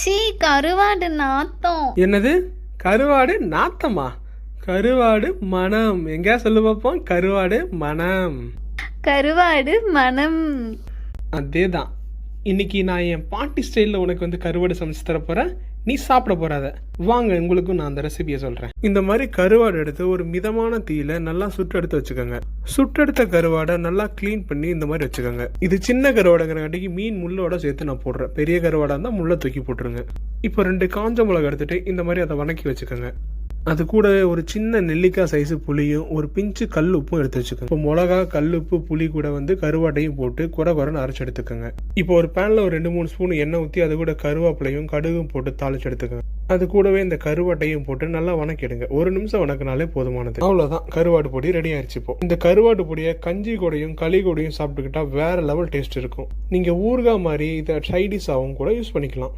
சீ, கருவாடு நாத்தம். என்னது கருவாடு நாத்தமா? கருவாடு மனம் எங்க சொல்லு பார்ப்போம். கருவாடு மனம். கருவாடு மனம். அதேதான். இன்னைக்கு நான் என் பாட்டி ஸ்டைலில் உனக்கு வந்து கருவாடு சமைச்சு தர போறேன். நீ சாப்பிட போறாத. வாங்க, உங்களுக்கும் நான் அந்த ரெசிபியை சொல்றேன். இந்த மாதிரி கருவாடு எடுத்து ஒரு மிதமான தீயில நல்லா சுட்டெடுத்து வச்சுக்கோங்க. சுட்டெடுத்த கருவாடை நல்லா கிளீன் பண்ணி இந்த மாதிரி வச்சுக்கோங்க. இது சின்ன கருவாடுங்கிறங்காட்டிக்கு மீன் முள்ளோட சேர்த்து நான் போடுறேன். பெரிய கருவாடா இருந்தா முள்ள தூக்கி போட்டுருங்க. இப்போ 2 காஞ்ச மிளகா எடுத்துட்டு இந்த மாதிரி அதை வணக்கி வச்சுக்கோங்க. அது கூட ஒரு சின்ன நெல்லிக்காய் சைஸு புளியும் ஒரு பிஞ்சு கல் உப்பும் எடுத்து வச்சுக்கோங்க. இப்போ மிளகா, கல்லுப்பு, புளி கூட வந்து கருவாட்டையும் போட்டு குறைன்னு அரைச்சி எடுத்துக்கோங்க. இப்போ ஒரு பேனில் ஒரு 2-3 ஸ்பூன் எண்ணெய் ஊற்றி அது கூட கருவேப்பிலையும் கடுகும் போட்டு தாளிச்சு எடுத்துக்கோங்க. அது கூடவே இந்த கருவாட்டையும் போட்டு நல்லா வணக்கிடுங்க. 1 நிமிஷம் வணக்கினாலே போதுமானது. அவ்வளோதான், கருவாடு பொடி ரெடி ஆயிடுச்சு. இப்போ இந்த கருவாடு பொடியை கஞ்சி கூடையும் களி கூடையும் சாப்பிட்டுக்கிட்டா வேற லெவல் டேஸ்ட் இருக்கும். நீங்கள் ஊறுகாய் மாதிரி இதை சைடிஷாகவும் கூட யூஸ் பண்ணிக்கலாம்.